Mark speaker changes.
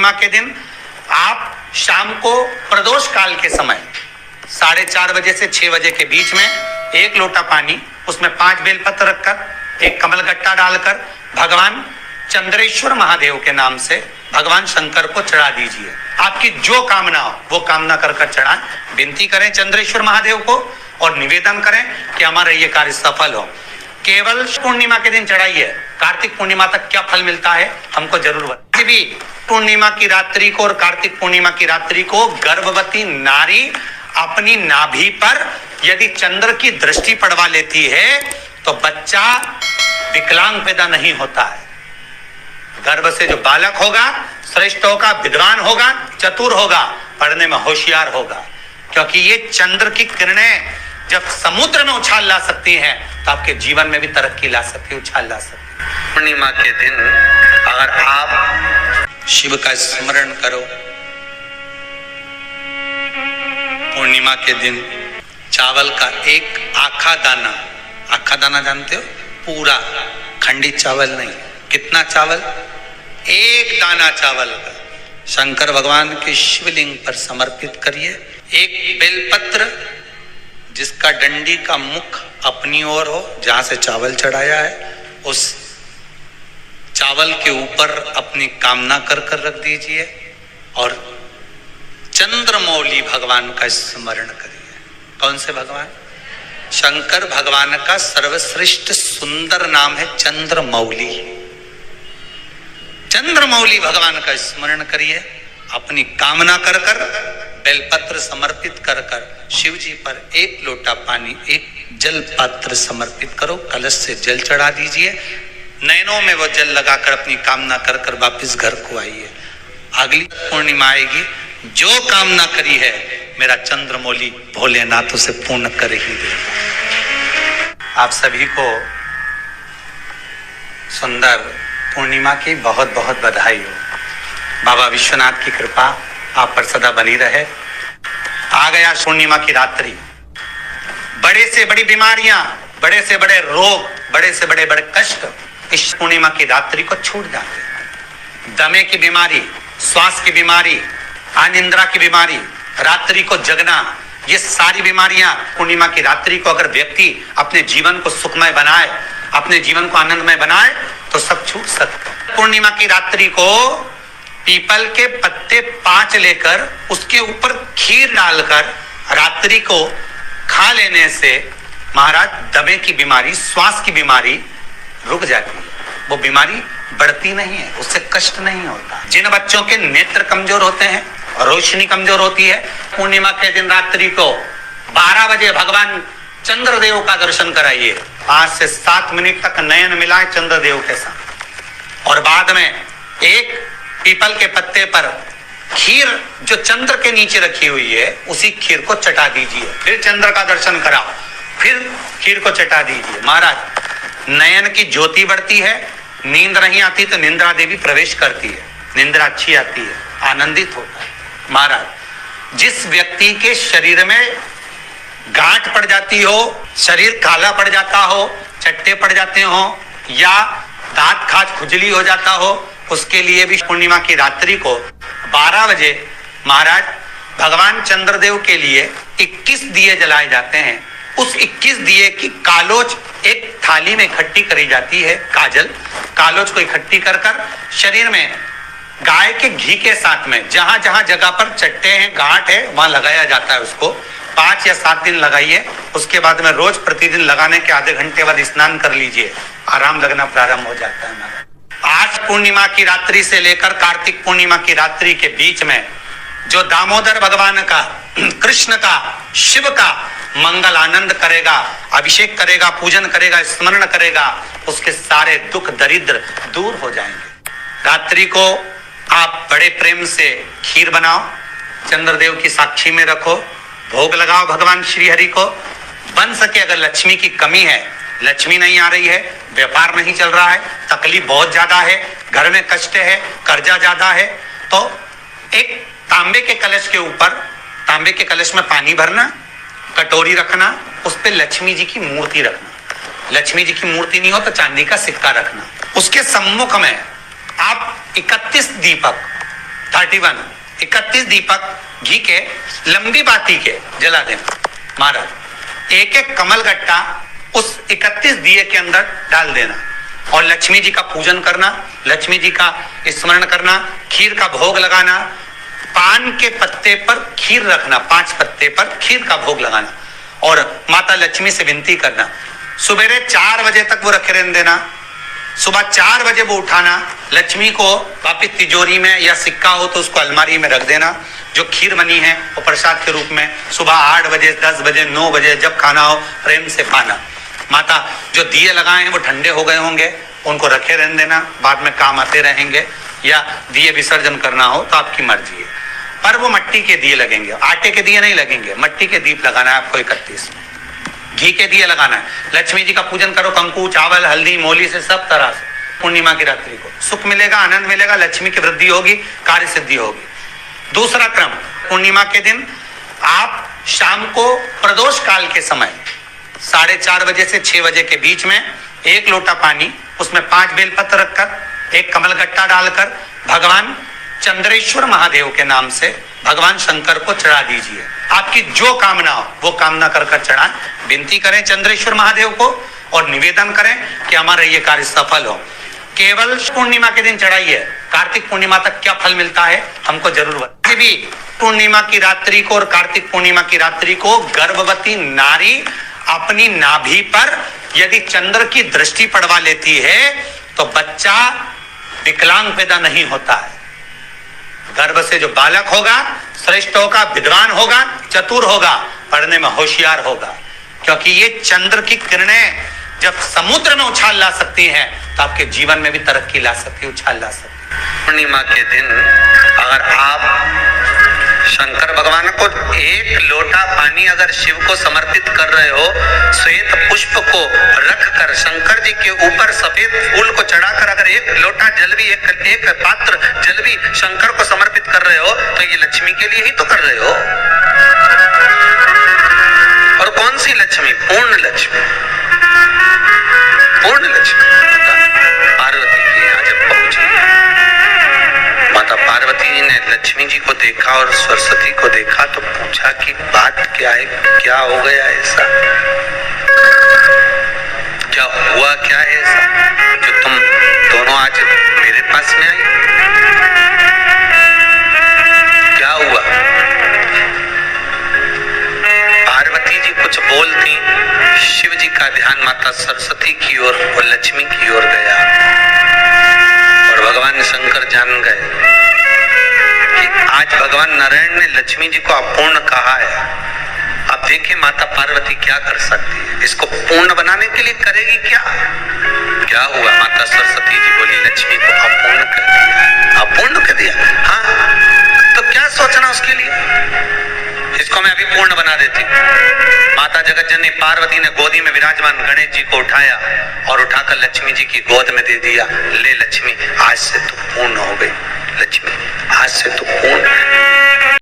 Speaker 1: पूर्णिमा के दिन आप शाम को प्रदोष काल के समय 4:30 बजे से 6 बजे के बीच में 1 लोटा पानी, उसमें 5 बेलपत्र रखकर, 1 कमलगट्टा डालकर भगवान चंद्रेश्वर महादेव के नाम से भगवान शंकर को चढ़ा दीजिए। आपकी जो कामना हो वो कामना कर कर चढ़ाएं। विनती करें चंद्रेश्वर महादेव को और निवेदन करें कि हमारा ये कार्य सफल हो। केवल पूर्णिमा के दिन चढ़ाइए। कार्तिक पूर्णिमा तक क्या फल मिलता है हमको जरूर बताइए। भी पूर्णिमा की रात्रि को और कार्तिक पूर्णिमा की रात्रि को गर्भवती नारी अपनी नाभि पर यदि चंद्र की दृष्टि पड़वा लेती है तो बच्चा विकलांग पैदा नहीं होता है। गर्भ से जो बालक होगा श्रेष्ठ होगा, विद्वान होगा, चतुर होगा, पढ़ने में होशियार होगा, क्योंकि ये चंद्र की किरणें जब समुद्र में उछाल ला सकती हैं तो आपके जीवन में भी तरक्की ला सकती है, उछाल ला सकती है। पूर्णिमा के दिन अगर आप शिव का स्मरण करो, पूर्णिमा के दिन चावल का एक आखा दाना जानते हो, पूरा खंडित चावल नहीं, कितना चावल, 1 दाना चावल का शंकर भगवान के शिवलिंग पर समर्पित करिए। 1 बेलपत्र जिसका डंडी का मुख अपनी ओर हो, जहां से चावल चढ़ाया है उस चावल के ऊपर अपनी कामना कर कर रख दीजिए और चंद्रमौली भगवान का स्मरण करिए। कौन से भगवान? शंकर भगवान का सर्वश्रेष्ठ सुंदर नाम है चंद्रमौली। चंद्रमौली भगवान का स्मरण करिए। अपनी कामना कर कर बेलपत्र समर्पित कर कर शिव जी पर 1 लोटा पानी, 1 जल पात्र समर्पित करो, कलश से जल चढ़ा दीजिए। नैनों में वो जल लगाकर अपनी कामना कर कर वापिस घर को आइए। अगली पूर्णिमा आएगी, जो कामना करी है मेरा चंद्रमौली भोलेनाथ उसे पूर्ण कर ही देगा। आप सभी को सुंदर पूर्णिमा की बहुत बहुत बधाई हो। बाबा विश्वनाथ की कृपा आप पर सदा बनी रहे। आ गया पूर्णिमा की रात्रि। बड़े से बड़ी बीमारियां, बड़े से बड़े रोग, बड़े से बड़े बड़े कष्ट इस पूर्णिमा की रात्रि को छूट जाते हैं। दमे की बीमारी, श्वास की बीमारी, अनिद्रा की बीमारी, रात्रि को जगना, ये सारी बीमारियां पूर्णिमा की रात्रि को अगर व्यक्ति अपने जीवन को सुखमय बनाए, अपने जीवन को आनंदमय बनाए तो सब छूट सकता है। पूर्णिमा की रात्रि को पीपल के पत्ते 5 लेकर उसके ऊपर खीर डालकर रात्रि को खा लेने से महाराज दमे की बीमारी, श्वास की बीमारी रुक जाती है। वो बीमारी बढ़ती नहीं है, उससे कष्ट नहीं होता। जिन बच्चों के नेत्र कमजोर होते हैं, रोशनी कमजोर होती है, पूर्णिमा के दिन रात्रि को 12 बजे भगवान चंद्रदेव का दर्शन कराइए। 5 से 7 मिनट तक नयन मिलाए चंद्रदेव के साथ और बाद में एक पीपल के पत्ते पर खीर जो चंद्र के नीचे रखी हुई है उसी खीर को चटा दीजिए। फिर चंद्र का दर्शन कराओ, फिर खीर को चटा दीजिए। महाराज नयन की ज्योति बढ़ती है, नींद नहीं आती तो निंद्रा देवी प्रवेश करती है, निंद्रा अच्छी आती है, आनंदित होता है। महाराज जिस व्यक्ति के शरीर में गांठ पड़ जाती हो, शरीर काला पड़ जाता हो, चट्टे पड़ जाते हो या दांत खाज खुजली हो जाता हो, उसके लिए भी पूर्णिमा की रात्रि को 12 बजे महाराज भगवान चंद्रदेव के लिए 21 दिए जलाए जाते हैं। उस 21 दिए की कालोच एक थाली में इकट्ठी करी जाती है। कालोच को इकट्ठी कर कर शरीर में गाय के घी के साथ में जहां जहां जगह पर चट्टे हैं, गांठ है, वहां लगाया जाता है। उसको 5 या 7 दिन लगाइए। उसके बाद में रोज प्रतिदिन लगाने के आधे घंटे बाद स्नान कर लीजिए, आराम लगना प्रारंभ हो जाता है। आज पूर्णिमा की रात्रि से लेकर कार्तिक पूर्णिमा की रात्रि के बीच में जो दामोदर भगवान का, कृष्ण का, शिव का मंगल आनंद करेगा, अभिषेक करेगा, पूजन करेगा, स्मरण करेगा, उसके सारे दुख दरिद्र दूर हो जाएंगे। रात्रि को आप बड़े प्रेम से खीर बनाओ, चंद्रदेव की साक्षी में रखो, भोग लगाओ भगवान श्री हरि को। बन सके अगर लक्ष्मी की कमी है, लक्ष्मी नहीं आ रही है, व्यापार नहीं चल रहा है, तकलीफ बहुत ज्यादा है, घर में कष्ट है, कर्जा ज्यादा है, तो एक तांबे के कलश के ऊपर, तांबे के कलश में पानी भरना, कटोरी रखना, उस पे लक्ष्मी जी की मूर्ति रखना। लक्ष्मी जी की मूर्ति नहीं हो तो चांदी का सिक्का रखना। उसके सम्मुख में आप 31 दीपक 31 दीपक घी के लंबी बाती के जला देना। महाराज एक एक कमल गट्टा उस 31 दिए के अंदर डाल देना और लक्ष्मी जी का पूजन करना, लक्ष्मी जी का स्मरण करना, खीर का भोग लगाना, पान के पत्ते पर खीर रखना, 5 पत्ते पर खीर का भोग लगाना और माता लक्ष्मी से विनती करना। सुबेरे 4 बजे तक वो रखे रहने देना, सुबह 4 बजे वो उठाना, लक्ष्मी को वापिस तिजोरी में या सिक्का हो तो उसको अलमारी में रख देना। जो खीर बनी है वो प्रसाद के रूप में सुबह 8 बजे, 10 बजे, 9 बजे जब खाना हो प्रेम से खाना। माता जो दिए लगाए हैं वो ठंडे हो गए होंगे, उनको रखे रहने देना, बाद में काम आते रहेंगे, या दिए विसर्जन करना हो तो आपकी मर्जी है। पर वो मिट्टी के दिए लगेंगे, आटे के दिए नहीं लगेंगे, मिट्टी के दीप लगाना है आपको। 31 घी के दिए लगाना है। लक्ष्मी जी का पूजन करो, कंकु, चावल, हल्दी, मोली से, सब तरह से। पूर्णिमा की रात्रि को सुख मिलेगा, आनंद मिलेगा, लक्ष्मी की वृद्धि होगी, कार्य सिद्धि होगी। दूसरा क्रम, पूर्णिमा के दिन आप शाम को प्रदोष काल के समय 4:30 बजे से 6 बजे के बीच में 1 लोटा पानी, उसमें 5 बेलपत्र रखकर, 1 कमलगट्टा डालकर भगवान चंद्रेश्वर महादेव के नाम से भगवान शंकर को चढ़ा दीजिए। आपकी जो कामना हो वो कामना कर कर चढ़ाएं, विनती करें चंद्रेश्वर महादेव को और निवेदन करें कि हमारा ये कार्य सफल हो। केवल पूर्णिमा के दिन चढ़ाइए, कार्तिक पूर्णिमा तक क्या फल मिलता है हमको जरूर बताइए। भी पूर्णिमा की रात्रि को और कार्तिक पूर्णिमा की रात्रि को गर्भवती नारी अपनी नाभि पर यदि चंद्र की दृष्टि पड़वा लेती है तो बच्चा विकलांग पैदा नहीं होता है। गर्भ से जो बालक होगा श्रेष्ठ होगा, विद्वान होगा, चतुर होगा, पढ़ने में होशियार होगा, क्योंकि ये चंद्र की किरणें जब समुद्र में उछाल ला सकती हैं तो आपके जीवन में भी तरक्की ला सकती है, उछाल ला सकती है। पूर्णिमा के दिन अगर आप शंकर भगवान को 1 लोटा पानी अगर शिव को समर्पित कर रहे हो, श्वेत पुष्प को रखकर शंकर जी के ऊपर सफेद फूल को चढ़ाकर अगर 1 लोटा जल भी, एक पात्र जल भी शंकर को समर्पित कर रहे हो तो ये लक्ष्मी के लिए ही तो कर रहे हो। और कौन सी लक्ष्मी? पूर्ण लक्ष्मी। पूर्ण लक्ष्मी पार्वती के यहाँ जब पहुंची, माता पार्वती जी ने लक्ष्मी जी को देखा और सरस्वती को देखा तो पूछा कि बात क्या है, क्या हो गया ऐसा, क्या हुआ, क्या है ऐसा जो तुम दोनों आज मेरे पास में आई, क्या हुआ? पार्वती जी कुछ बोलती, शिव जी का ध्यान माता सरस्वती की ओर और लक्ष्मी की ओर गया और भगवान शंकर जान गए कि आज भगवान नारायण ने लक्ष्मी जी को अपूर्ण कहा है। अब देखिए माता पार्वती क्या कर सकती है, इसको पूर्ण बनाने के लिए करेगी क्या? क्या हुआ? माता सरस्वती जी बोली लक्ष्मी को अपूर्ण कर दिया। अपूर्ण कर दिया? हाँ, तो क्या सोचना उसके लिए, इसको मैं अभी पूर्ण बना देती। माता जगत जननी पार्वती ने गोदी में विराजमान गणेश जी को उठाया और उठाकर लक्ष्मी जी की गोद में दे दिया। ले लक्ष्मी, आज से तू पूर्ण हो गई। लक्ष्मी, आज से तू पूर्ण है।